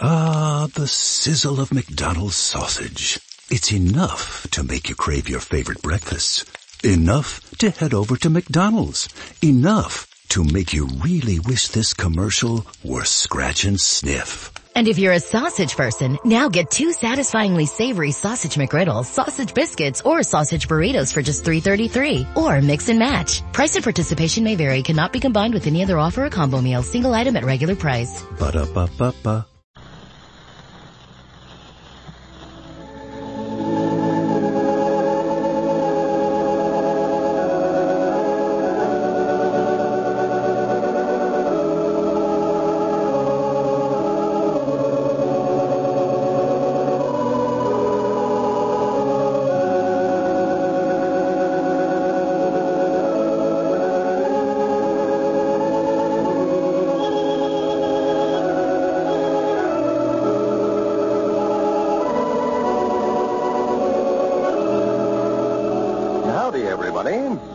Ah, the sizzle of McDonald's sausage. It's enough to make you crave your favorite breakfasts. Enough to head over to McDonald's. Enough to make you really wish this commercial were scratch and sniff. And if you're a sausage person, now get 2 satisfyingly savory sausage McGriddles, sausage biscuits, or sausage burritos for just $3.33. Or mix and match. Price and participation may vary. Cannot be combined with any other offer or combo meal. Single item at regular price. Ba-da-ba-ba-ba.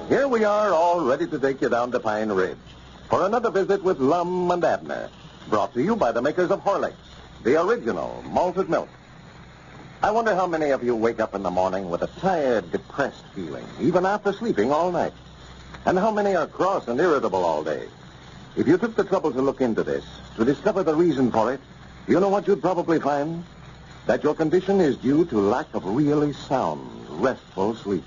Here we are, all ready to take you down to Pine Ridge for another visit with Lum and Abner, brought to you by the makers of Horlicks, the original malted milk. I wonder how many of you wake up in the morning with a tired, depressed feeling, even after sleeping all night. And how many are cross and irritable all day? If you took the trouble to look into this, to discover the reason for it, you know what you'd probably find? That your condition is due to lack of really sound, restful sleep.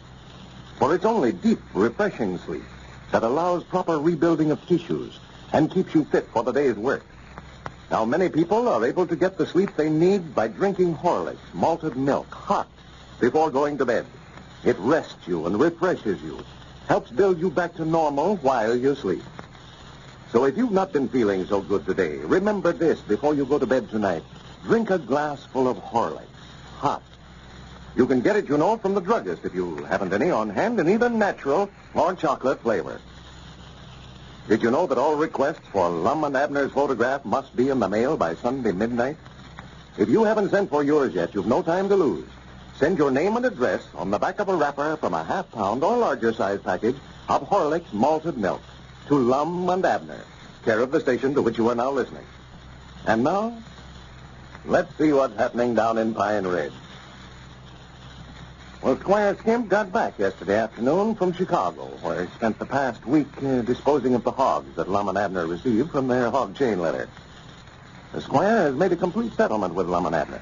For it's only deep, refreshing sleep that allows proper rebuilding of tissues and keeps you fit for the day's work. Now, many people are able to get the sleep they need by drinking Horlicks, malted milk, hot, before going to bed. It rests you and refreshes you, helps build you back to normal while you sleep. So if you've not been feeling so good today, remember this before you go to bed tonight. Drink a glass full of Horlicks, hot. You can get it, you know, from the druggist if you haven't any on hand, in either natural or chocolate flavor. Did you know that all requests for Lum and Abner's photograph must be in the mail by Sunday midnight? If you haven't sent for yours yet, you've no time to lose. Send your name and address on the back of a wrapper from a half-pound or larger size package of Horlicks malted milk to Lum and Abner, care of the station to which you are now listening. And now, let's see what's happening down in Pine Ridge. Well, Squire Skimp got back yesterday afternoon from Chicago, where he spent the past week disposing of the hogs that Lum and Abner received from their hog chain letter. The Squire has made a complete settlement with Lum and Abner.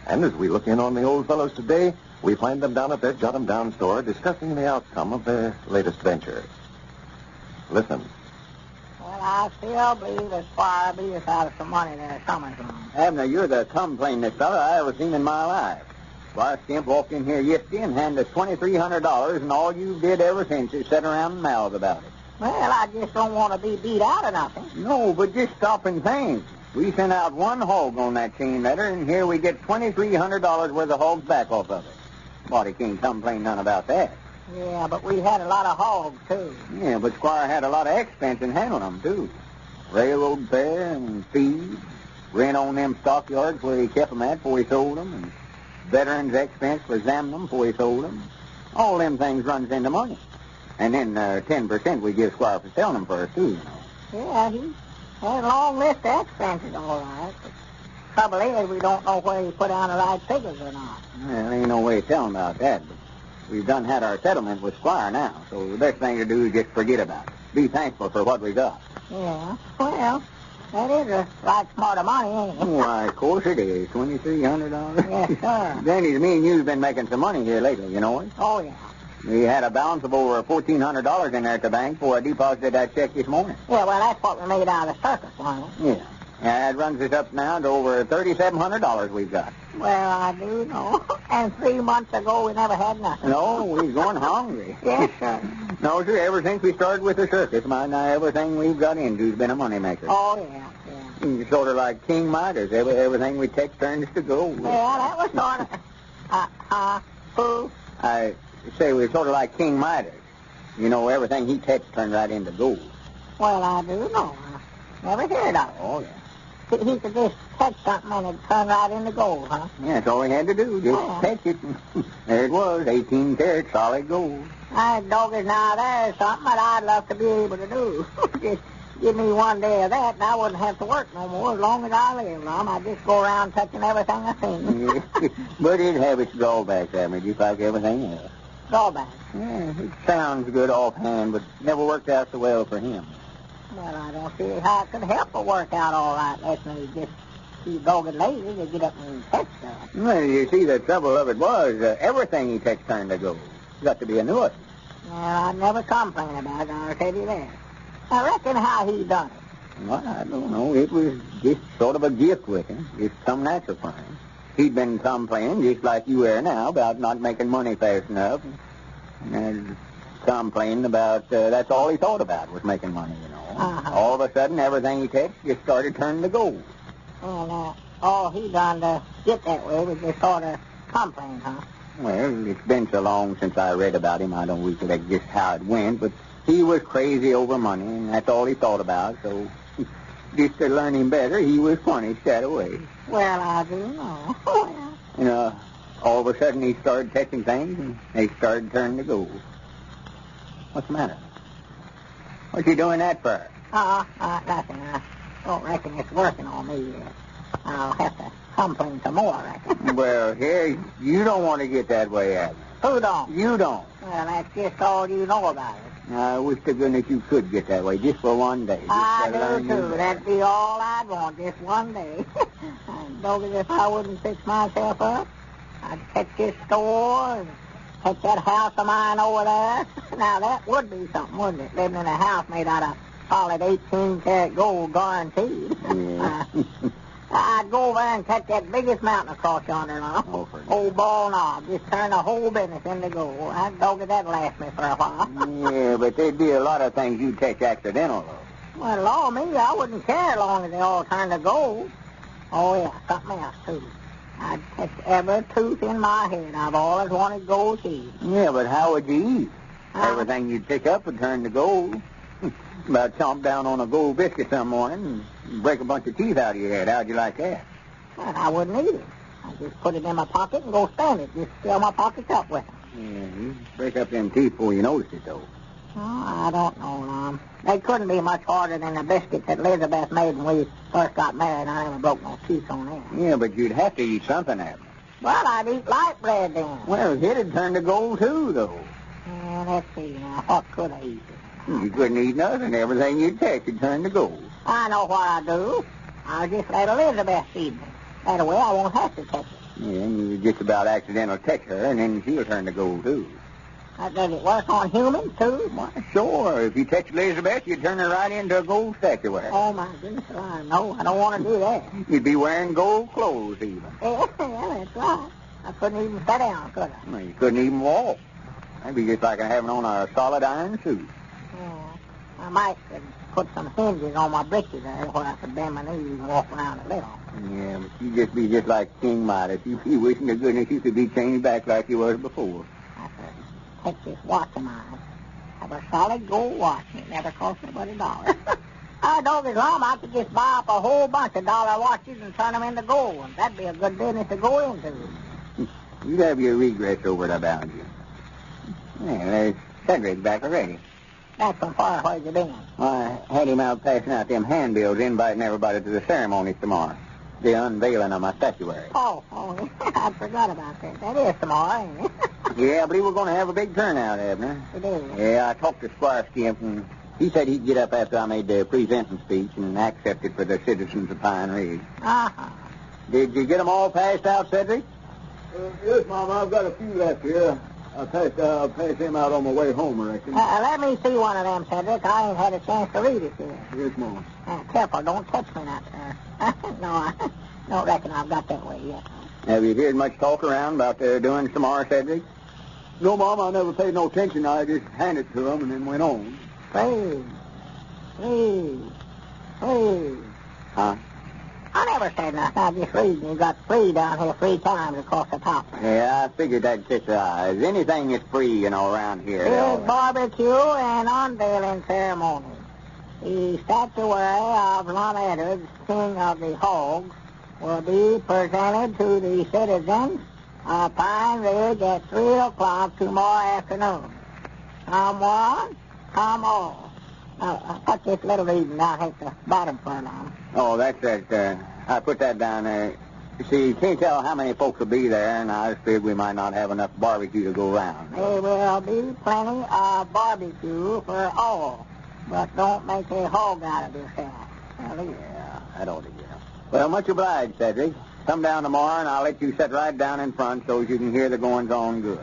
And as we look in on the old fellows today, we find them down at their Jot Em Down store discussing the outcome of their latest venture. Listen. Well, I still believe the Squire beat us out of some money there coming from. Abner, you're the complainingest fella I ever seen in my life. Squire Skimp walked in here yesterday and handed us $2,300, and all you did ever since is sit around and mouth about it. Well, I just don't want to be beat out of nothing. No, but just stop and think. We sent out one hog on that chain letter, and here we get $2,300 worth of hogs back off of it. Body can't complain none about that. Yeah, but we had a lot of hogs, too. Yeah, but Squire had a lot of expense in handling them, too. Railroad fare and feed, rent on them stockyards where he kept them at before he sold them, and veterans' expense for examining them before he sold them. All them things runs into money. And then 10% we give Squire for selling them first, too, you know. Yeah, he had a long list of expenses, all right. But trouble is, we don't know where he put down the right figures or not. Well, ain't no way of telling about that, but we've done had our settlement with Squire now, so the best thing to do is just forget about it. Be thankful for what we got. Yeah, well, that is a right smart of money, ain't it? Why, of course it is. $2,300. Yes, sir. Danny's me and you've been making some money here lately, you know it? Oh, yeah. We had a balance of over $1,400 in there at the bank before I deposited that check this morning. Yeah, well, that's what we made out of the circus, wasn't it? Yeah. That runs us up now to over $3,700 we've got. Well, I do know. And 3 months ago, we never had nothing. No, we're going hungry. Yes, sir. No, sir, ever since we started with the circus, now everything we've got into's been a moneymaker. Oh, yeah, yeah. Sort of like King Midas. Everything we take turns to gold. Yeah, that was sort of... who? I say we're sort of like King Midas. You know, everything he takes turns right into gold. Well, I do know. I never heard of it. Oh, yeah. He could just catch something and it'd turn right into gold, huh? Yeah, that's all he had to do. Just catch it. There it was, 18 karat solid gold. I dog is now there's something that I'd love to be able to do. Just Give me one day of that, and I wouldn't have to work no more as long as I live, Lum. I'd just go around touching everything I seen. But it'd have its drawbacks, Abner, just like everything else. Drawbacks? Yeah, it sounds good offhand, but never worked out so well for him. Well, I don't see how it could help but work out all right. That's me just too dogged lazy to get up and touch stuff. Well, you see, the trouble of it was everything he touched turned to gold. Got to be a nuisance. Well, I'd never complain about it, I'll tell you that. I reckon how he done it. Well, I don't know. It was just sort of a gift with him. Just some natural for him. He'd been complaining, just like you are now, about not making money fast enough. And complaining about, that's all he thought about was making money, you know. Uh-huh. All of a sudden, everything he touched just started turning to gold. And all he done to get that way was just sort of complain, huh? Well, it's been so long since I read about him, I don't recollect just how it went, but he was crazy over money, and that's all he thought about, so just to learn him better, he was punished that way. Well, I do know. Well. You know, all of a sudden he started touching things, and they started turning to gold. What's the matter? What you doing that for? Nothing. I don't reckon it's working on me yet. I'll have to complain some more, I reckon. Well, here, you don't want to get that way, Abner. Who don't? You don't. Well, that's just all you know about it. I wish to goodness you could get that way, just for one day. I do, too. That'd be all I'd want, just one day. Don't as if I wouldn't fix myself up. I'd catch this store and catch that house of mine over there. Now, that would be something, wouldn't it? Living in a house made out of solid 18-karat gold guaranteed. Yeah. I'd go over there and catch that biggest mountain across yonder now. Old Ball Knob. Just turn the whole business into gold. I'd dog it, that'd last me for a while. Yeah, but there'd be a lot of things you'd catch accidental, though. Well, law me, I wouldn't care as long as they all turned to gold. Oh, yeah, something else, too. I'd catch every tooth in my head. I've always wanted gold teeth. Yeah, but how would you eat? Everything you'd pick up would turn to gold. About chomp down on a gold biscuit some morning and break a bunch of teeth out of your head. How'd you like that? Well, I wouldn't eat it. I'd just put it in my pocket and go spend it. Just fill my pockets up with it. Yeah, you'd break up them teeth before you noticed it, though. Oh, I don't know, Lum. They couldn't be much harder than the biscuits that Elizabeth made when we first got married. I never broke no teeth on them. Yeah, but you'd have to eat something, Abner. Well, I'd eat light bread then. Well, it'd turn to gold, too, though. Let's see now. What could I eat? You couldn't eat nothing. Everything you'd take would turn to gold. I know what I do. I'll just let Elizabeth feed me. That way I won't have to touch it. Yeah, and you just about accidental touch her, and then she'll turn to gold, too. Does it work on humans, too? Why, sure. If you touch Elizabeth, you'd turn her right into a gold statuary. Oh, my goodness. No, I don't want to do that. You'd be wearing gold clothes, even. Yeah, that's right. I couldn't even sit down, could I? Well, you couldn't even walk. That'd be just like having on a solid iron suit. Yeah. I might put some hinges on my britches there where I could bend my knees and walk around a little. Yeah, but you'd just be just like King Midas. You'd be wishing to goodness you could be changed back like you was before. I could take this watch of mine, have a solid gold watch, and it never cost me but $1. I don't as long I could just buy up a whole bunch of dollar watches and turn them into gold. And that'd be a good business to go into. You'd have your regrets over it, about you. Yeah, there's Cedric back already. That's so far. Where's you been? I had him out passing out them handbills, inviting everybody to the ceremony tomorrow. The unveiling of my statuary. Oh, I forgot about that. That is tomorrow, ain't it? Yeah, I believe we're going to have a big turnout, Abner. It is. Yeah, I talked to Squire Skimp, and he said he'd get up after I made the presenting speech and accept it for the citizens of Pine Ridge. Uh-huh. Did you get them all passed out, Cedric? Yes, Mom. I've got a few left here. I'll pass them out on my way home, I reckon. Let me see one of them, Cedric. I ain't had a chance to read it yet. Yes, Mom. Careful, don't touch me out there. No, I don't reckon I've got that way yet. Have you heard much talk around about doing tomorrow, Cedric? No, Mom, I never paid no attention. I just handed it to them and then went on. Please. Huh? I never said nothing. I just read. You got free down here 3 times across the top. Yeah, I figured that'd catch your eyes. Anything that's free, around here. Big barbecue and unveiling ceremony. The statuary of Lum and Abner, King of the Hogs, will be presented to the citizens of Pine Ridge at 3 o'clock tomorrow afternoon. Come one, come all. I got this little reading down at the bottom furlong. Oh, that's it. I put that down there. You see, you can't tell how many folks will be there, and I just figured we might not have enough barbecue to go around. There will be plenty of barbecue for all, but don't make a hog out of yourself. Yeah, that ought to get him. Well, much obliged, Cedric. Come down tomorrow, and I'll let you sit right down in front so you can hear the goings-on good.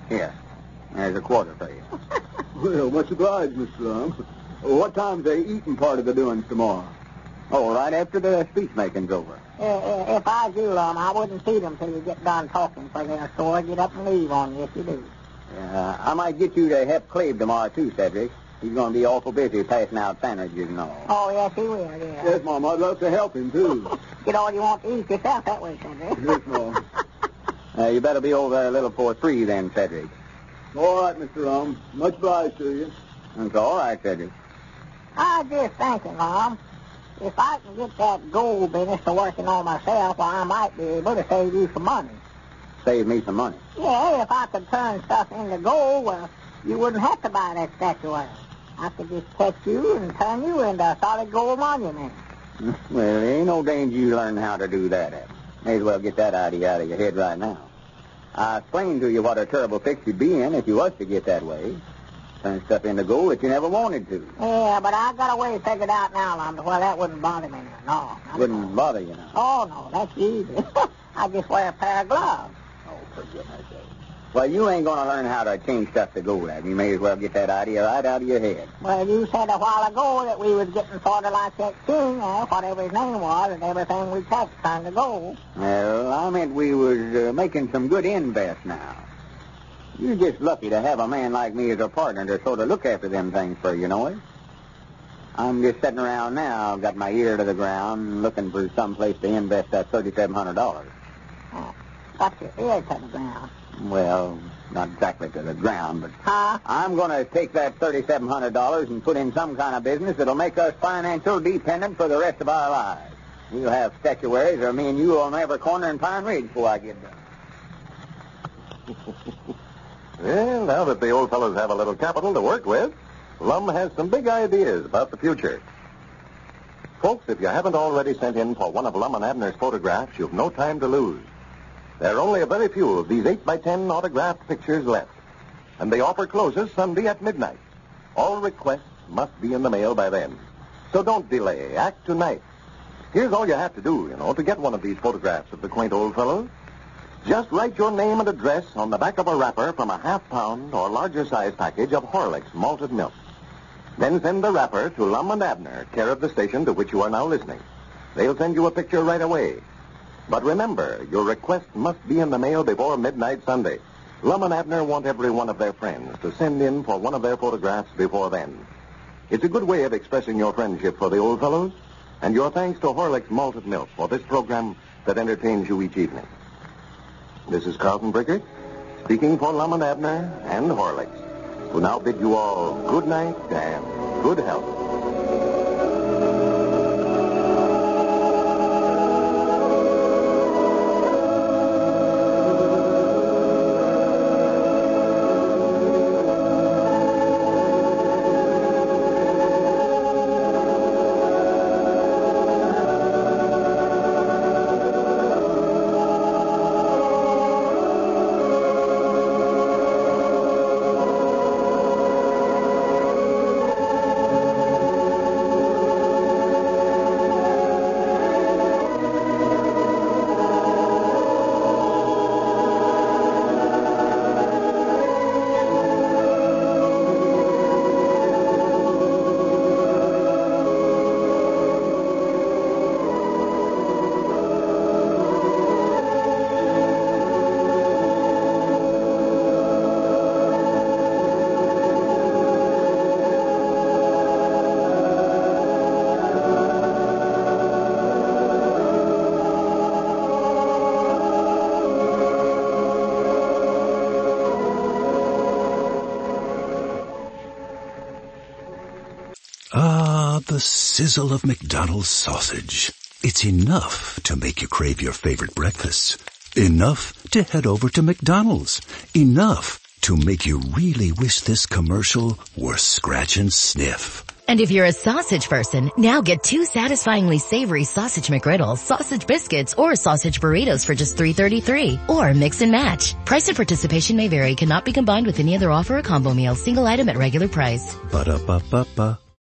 Here, there's a quarter for you. Well, much obliged, Mr. Lum. What time's the eating part of the doings tomorrow? Oh, right after the speech-making's over. If I was you, Lum, I wouldn't feed them till you get done talking, for they'll sure get up and leave on you if you do. I might get you to help Clave tomorrow, too, Cedric. He's going to be awful busy passing out sandwiches and all. Oh, yes, he will, yeah. Yes, Mom, I'd love to help him, too. Get all you want to eat yourself that way, Cedric. Yes, Mom. You better be over there a little before 3 then, Cedric. All right, Mr. Lum. Much obliged to you. That's all right, Cedric. I was just thinking, Mom, if I can get that gold business to working on myself, well, I might be able to save you some money. Save me some money. Yeah, if I could turn stuff into gold, well, you wouldn't have to buy that statuary. I could just catch you and turn you into a solid gold monument. Well, there ain't no danger you learn how to do that, Ed. May as well get that idea out of your head right now. I explained to you what a terrible fix you'd be in if you was to get that way. Turn stuff into gold that you never wanted to. Yeah, but I got a way figured out now, Lum, well, that wouldn't bother me now. No. Wouldn't bother you now? Oh, no, that's easy. I just wear a pair of gloves. Oh, for goodness sake. Well, you ain't going to learn how to change stuff to gold, Ed. You may as well get that idea right out of your head. Well, you said a while ago that we was getting sort of like that king, whatever his name was, and everything we touched turned to gold. Well, I meant we was making some good invest now. You're just lucky to have a man like me as a partner to sort of look after them things for you, know it? I'm just sitting around now, got my ear to the ground, looking for some place to invest that $3,700. Got your ear to the ground. Well, not exactly to the ground, but Huh? I'm going to take that $3,700 and put in some kind of business that'll make us financial dependent for the rest of our lives. We'll have statuaries, or me and you on every corner in Pine Ridge before I get done. Well, now that the old fellows have a little capital to work with, Lum has some big ideas about the future. Folks, if you haven't already sent in for one of Lum and Abner's photographs, you've no time to lose. There are only a very few of these 8x10 autographed pictures left, and the offer closes Sunday at midnight. All requests must be in the mail by then. So don't delay. Act tonight. Here's all you have to do, to get one of these photographs of the quaint old fellows. Just write your name and address on the back of a wrapper from a half-pound or larger size package of Horlicks malted milk. Then send the wrapper to Lum and Abner, care of the station to which you are now listening. They'll send you a picture right away. But remember, your request must be in the mail before midnight Sunday. Lum and Abner want every one of their friends to send in for one of their photographs before then. It's a good way of expressing your friendship for the old fellows and your thanks to Horlicks malted milk for this program that entertains you each evening. This is Carlton Brickert, speaking for Lum and Abner and Horlicks, who now bid you all good night and good health. Ah, the sizzle of McDonald's sausage. It's enough to make you crave your favorite breakfasts. Enough to head over to McDonald's. Enough to make you really wish this commercial were scratch and sniff. And if you're a sausage person, now get 2 satisfyingly savory sausage McGriddles, sausage biscuits, or sausage burritos for just $3.33. Or mix and match. Price and participation may vary. Cannot be combined with any other offer or combo meal. Single item at regular price. Ba-da-ba-ba-ba.